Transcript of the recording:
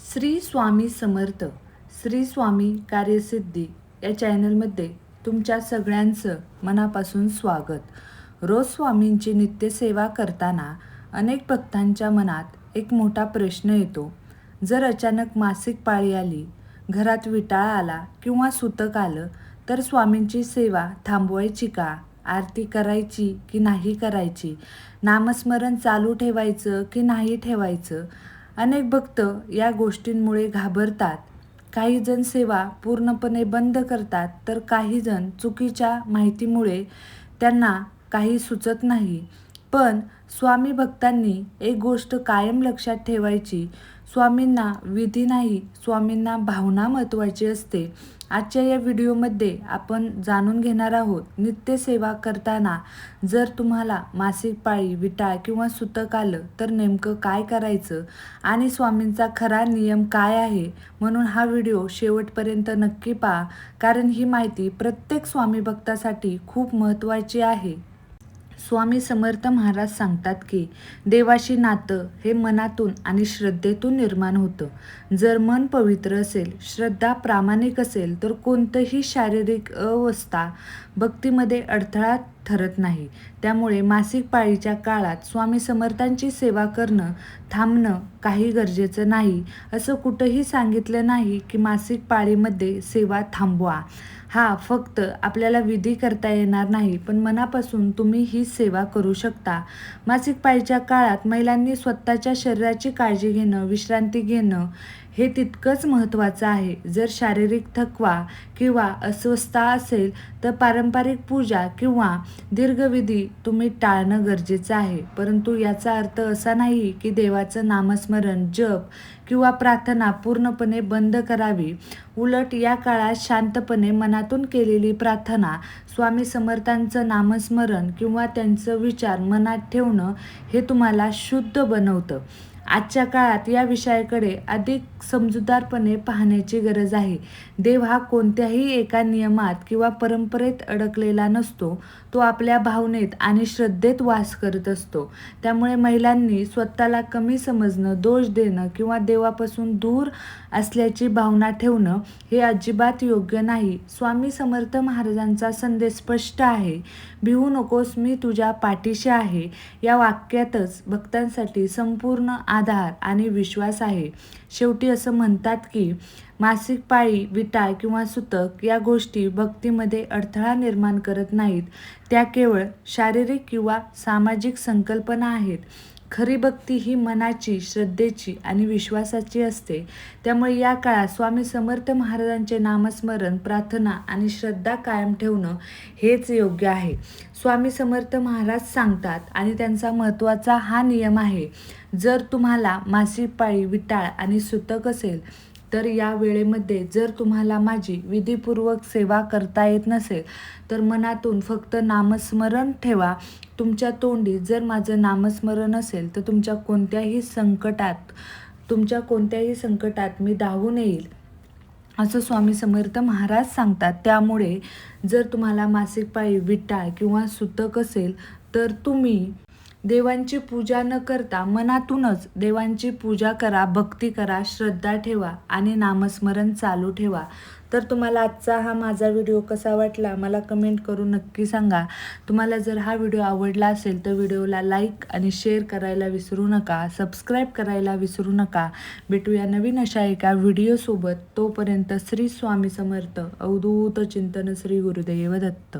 श्री स्वामी समर्थ, श्री स्वामी कार्यसिद्धी या चॅनलमध्ये तुमच्या सगळ्यांचं मनापासून स्वागत। रोज स्वामींची नित्यसेवा करताना अनेक भक्तांच्या मनात एक मोठा प्रश्न येतो। जर अचानक मासिक पाळी आली, घरात विटाळ आला किंवा सूतक आलं तर स्वामींची सेवा थांबवायची का? आरती करायची की नाही करायची? नामस्मरण चालू ठेवायचं की नाही ठेवायचं? अनेक भक्त या गोष्टींमुळे घाबरतात। काही जण सेवा पूर्णपणे बंद करतात, तर काही जण चुकीच्या माहितीमुळे त्यांना काही सुचत नाही। पण स्वामी भक्तांनी एक गोष्ट कायम लक्षात ठेवायची, स्वामींना विधी नाही, स्वामींना भावना महत्त्वाची असते। आजच्या या व्हिडिओमध्ये आपण जाणून घेणार आहोत, नित्यसेवा करताना जर तुम्हाला मासिक पाळी, विटाळ किंवा सूतक आलं तर नेमकं काय करायचं आणि स्वामींचा खरा नियम काय आहे। म्हणून हा व्हिडिओ शेवटपर्यंत नक्की पहा, कारण ही माहिती प्रत्येक स्वामी भक्तासाठी खूप महत्त्वाची आहे। स्वामी समर्थ महाराज सांगतात की देवाशी नातं हे मनातून आणि श्रद्धेतून निर्माण होतं। जर मन पवित्र असेल, श्रद्धा प्रामाणिक असेल तर कोणतंही शारीरिक अवस्था भक्तीमध्ये अडथळा ठरत नाही। त्यामुळे मासिक पाळीच्या काळात स्वामी समर्थांची सेवा करणं थांबणं काही गरजेचं नाही। असं कुठंही सांगितलं नाही की मासिक पाळीमध्ये सेवा थांबवा। फक्त आपल्याला विधी करता येणार नाही, पण मनापासून तुम्ही ही सेवा करू शकता। मासिक पाळीच्या काळात महिलांनी स्वतःच्या शरीराची काळजी घेणं, विश्रांती घेणं हे तितकंच महत्त्वाचं आहे। जर शारीरिक थकवा किंवा अस्वस्थता असेल तर पारंपरिक पूजा किंवा दीर्घविधी तुम्ही टाळणं गरजेचं आहे। परंतु याचा अर्थ असा नाही की देवाचं नामस्मरण, जप किंवा प्रार्थना पूर्णपणे बंद करावी। उलट या काळात शांतपणे मनातून केलेली प्रार्थना, स्वामी समर्थांचं नामस्मरण किंवा त्यांचं विचार मनात ठेवणं हे तुम्हाला शुद्ध बनवतं। आजच्या काळात या विषयाकडे अधिक समजूतदारपणे पाहण्याची गरज आहे। देव हा कोणत्याही एका नियमात किंवा परंपरेत अडकलेला नसतो, तो आपल्या भावनेत आणि श्रद्धेत वास करत असतो। त्यामुळे महिलांनी स्वतःला कमी समजणं, दोष देणं किंवा देवापासून दूर असल्याची भावना ठेवणं हे अजिबात योग्य नाही। स्वामी समर्थ महाराजांचा संदेश स्पष्ट आहे, भिवू नकोस, मी तुझ्या पाठीशी आहे। या वाक्यातच भक्तांसाठी संपूर्ण आधार आणि विश्वास आहे। शेवटी असं म्हणतात की मासिक पाळी, विटाळ किंवा सूतक या गोष्टी भक्तीमध्ये अडथळा निर्माण करत नाहीत, त्या केवळ शारीरिक किंवा सामाजिक संकल्पना आहेत। खरी भक्ती ही मनाची, श्रद्धेची आणि विश्वासाची असते। त्यामुळे या काळात स्वामी समर्थ महाराजांचे नामस्मरण, प्रार्थना आणि श्रद्धा कायम ठेवणं हेच योग्य आहे। स्वामी समर्थ महाराज सांगतात आणि त्यांचा महत्त्वाचा हा नियम आहे, जर तुम्हाला मासिक पाळी, विटाळ आणि सूतक असेल तर या वेळेमध्ये जर तुम्हाला माझी विधीपूर्वक सेवा करता येत नसेल तर मनातून फक्त नामस्मरण ठेवा। तुमच्या तोंडी जर माझं नामस्मरण असेल तर तुमच्या कोणत्याही संकटात मी धावून येईल, असं स्वामी समर्थ महाराज सांगतात। त्यामुळे जर तुम्हाला मासिक पाळी, विटाळ किंवा सूतक असेल तर तुम्ही देवांची पूजा न करता मनातूनच देवांची पूजा करा, भक्ती करा, श्रद्धा ठेवा आणि नामस्मरण चालू ठेवा। तर तुम्हाला आजचा हा माझा व्हिडिओ कसा वाटला मला कमेंट करून नक्की सांगा। तुम्हाला जर हा व्हिडिओ आवडला असेल तर व्हिडिओला लाईक आणि शेअर करायला विसरू नका, सबस्क्राईब करायला विसरू नका। भेटूया नवीन अशा एका व्हिडिओसोबत। तोपर्यंत श्री स्वामी समर्थ, अवधूत चिंतन, श्री गुरुदेव दत्त।